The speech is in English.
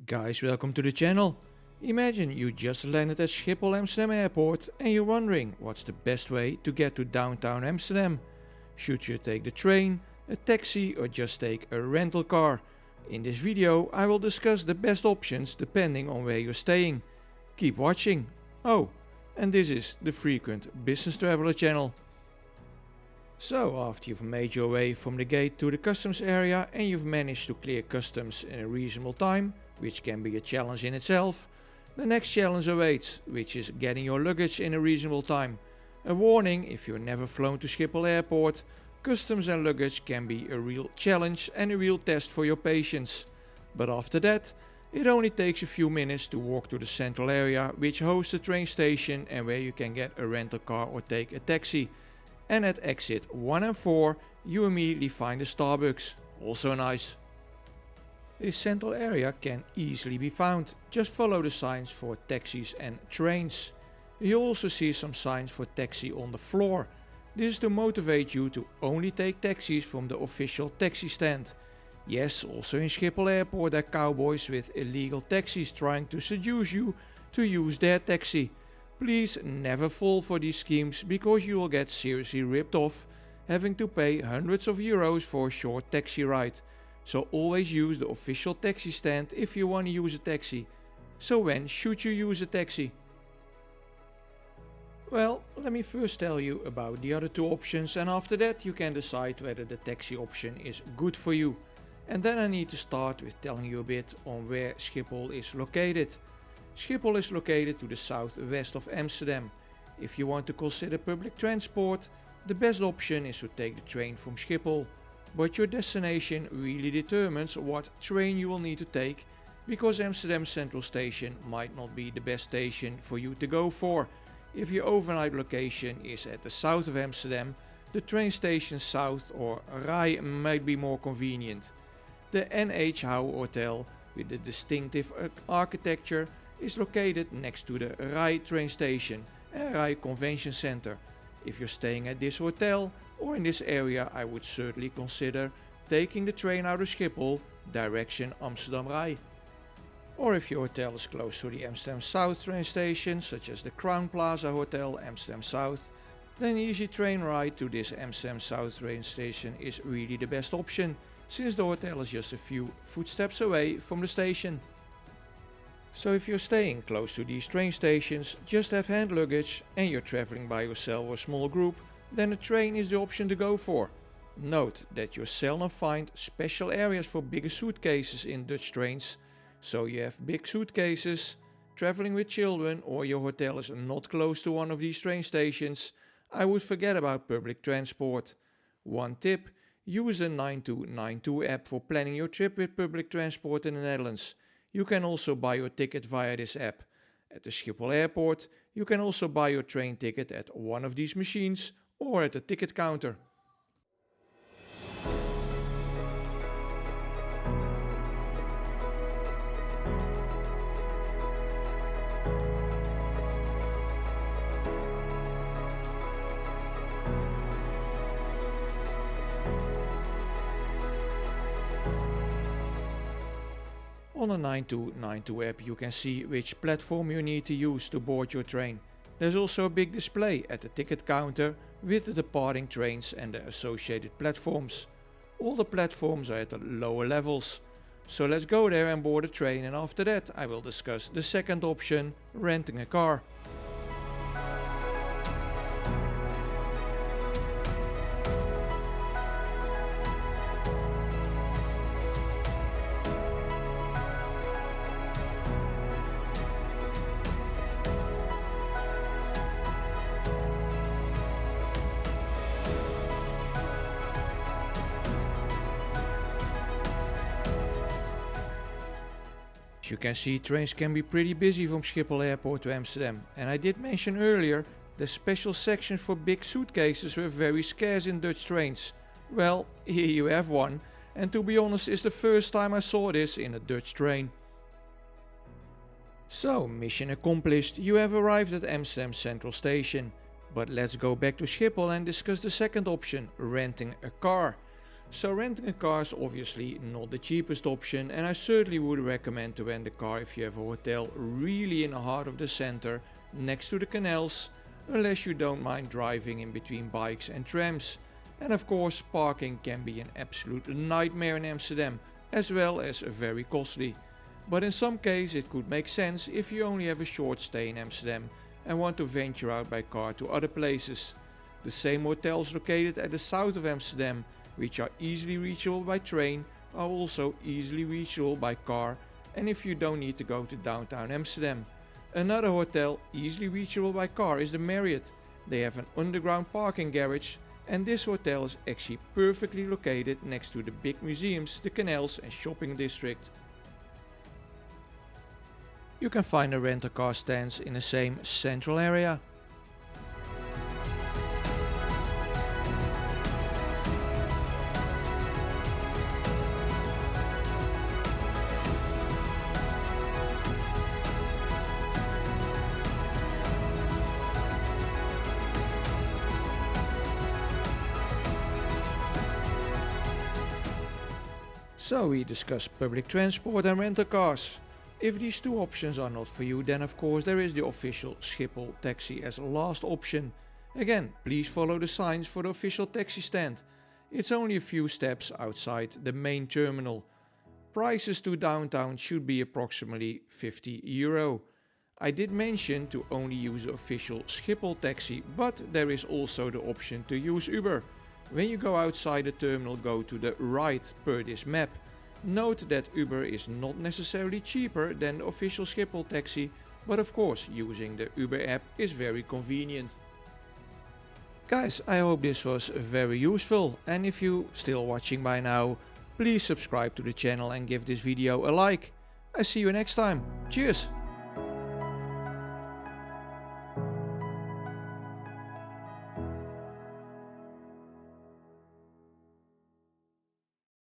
Guys, welcome to the channel. Imagine you just landed at Schiphol Amsterdam Airport and you're wondering what's the best way to get to downtown Amsterdam. Should you take the train, a taxi or just take a rental car? In this video I will discuss the best options depending on where you're staying. Keep watching. Oh, and this is the Frequent Business Traveler channel. So after you've made your way from the gate to the customs area and you've managed to clear customs in a reasonable time, which can be a challenge in itself, the next challenge awaits, which is getting your luggage in a reasonable time. A warning: if you've never flown to Schiphol Airport, customs and luggage can be a real challenge and a real test for your patience. But after that, it only takes a few minutes to walk to the central area, which hosts a train station and where you can get a rental car or take a taxi. And at exit 1 and 4 you immediately find a Starbucks, also nice. This central area can easily be found, just follow the signs for taxis and trains. You also see some signs for taxi on the floor. This is to motivate you to only take taxis from the official taxi stand. Yes, also in Schiphol Airport there are cowboys with illegal taxis trying to seduce you to use their taxi. Please never fall for these schemes, because you will get seriously ripped off, having to pay hundreds of euros for a short taxi ride. So always use the official taxi stand if you want to use a taxi. So when should you use a taxi? Well, let me first tell you about the other two options, and after that you can decide whether the taxi option is good for you. And then I need to start with telling you a bit on where Schiphol is located. Schiphol is located to the southwest of Amsterdam. If you want to consider public transport, the best option is to take the train from Schiphol. But your destination really determines what train you will need to take, because Amsterdam Central Station might not be the best station for you to go for. If your overnight location is at the south of Amsterdam, the train station south or Rai might be more convenient. The NH Hou Hotel, with the distinctive architecture, is located next to the Rai train station and Rai Convention Center. If you're staying at this hotel or in this area, I would certainly consider taking the train out of Schiphol, direction Amsterdam Rai. Or if your hotel is close to the Amsterdam South train station, such as the Crown Plaza Hotel Amsterdam South, then an easy train ride to this Amsterdam South train station is really the best option, since the hotel is just a few footsteps away from the station. So if you're staying close to these train stations, just have hand luggage, and you're traveling by yourself or a small group, then a train is the option to go for. Note that you seldom find special areas for bigger suitcases in Dutch trains. So you have big suitcases, traveling with children, or your hotel is not close to one of these train stations, I would forget about public transport. One tip: use the 9292 app for planning your trip with public transport in the Netherlands. You can also buy your ticket via this app. At the Schiphol Airport, you can also buy your train ticket at one of these machines or at the ticket counter. On the 9292 app you can see which platform you need to use to board your train. There's also a big display at the ticket counter with the departing trains and the associated platforms. All the platforms are at the lower levels. So let's go there and board a train, and after that I will discuss the second option, renting a car. As you can see, trains can be pretty busy from Schiphol Airport to Amsterdam, and I did mention earlier the special section for big suitcases were very scarce in Dutch trains. Well, here you have one, and to be honest, it's the first time I saw this in a Dutch train. So, mission accomplished, you have arrived at Amsterdam Central Station. But let's go back to Schiphol and discuss the second option, renting a car. So renting a car is obviously not the cheapest option, and I certainly would recommend to rent a car if you have a hotel really in the heart of the center, next to the canals, unless you don't mind driving in between bikes and trams. And of course, parking can be an absolute nightmare in Amsterdam, as well as very costly. But in some cases it could make sense if you only have a short stay in Amsterdam and want to venture out by car to other places. The same hotels located at the south of Amsterdam, which are easily reachable by train, are also easily reachable by car, and if you don't need to go to downtown Amsterdam. Another hotel easily reachable by car is the Marriott. They have an underground parking garage, and this hotel is actually perfectly located next to the big museums, the canals and shopping district. You can find the rental car stands in the same central area. So we discussed public transport and rental cars. If these two options are not for you, then of course there is the official Schiphol taxi as a last option. Again, please follow the signs for the official taxi stand. It's only a few steps outside the main terminal. Prices to downtown should be approximately €50. I did mention to only use the official Schiphol taxi, but there is also the option to use Uber. When you go outside the terminal, go to the right per this map. Note that Uber is not necessarily cheaper than the official Schiphol taxi, but of course using the Uber app is very convenient. Guys, I hope this was very useful, and if you still watching by now, please subscribe to the channel and give this video a like. I see you next time. Cheers!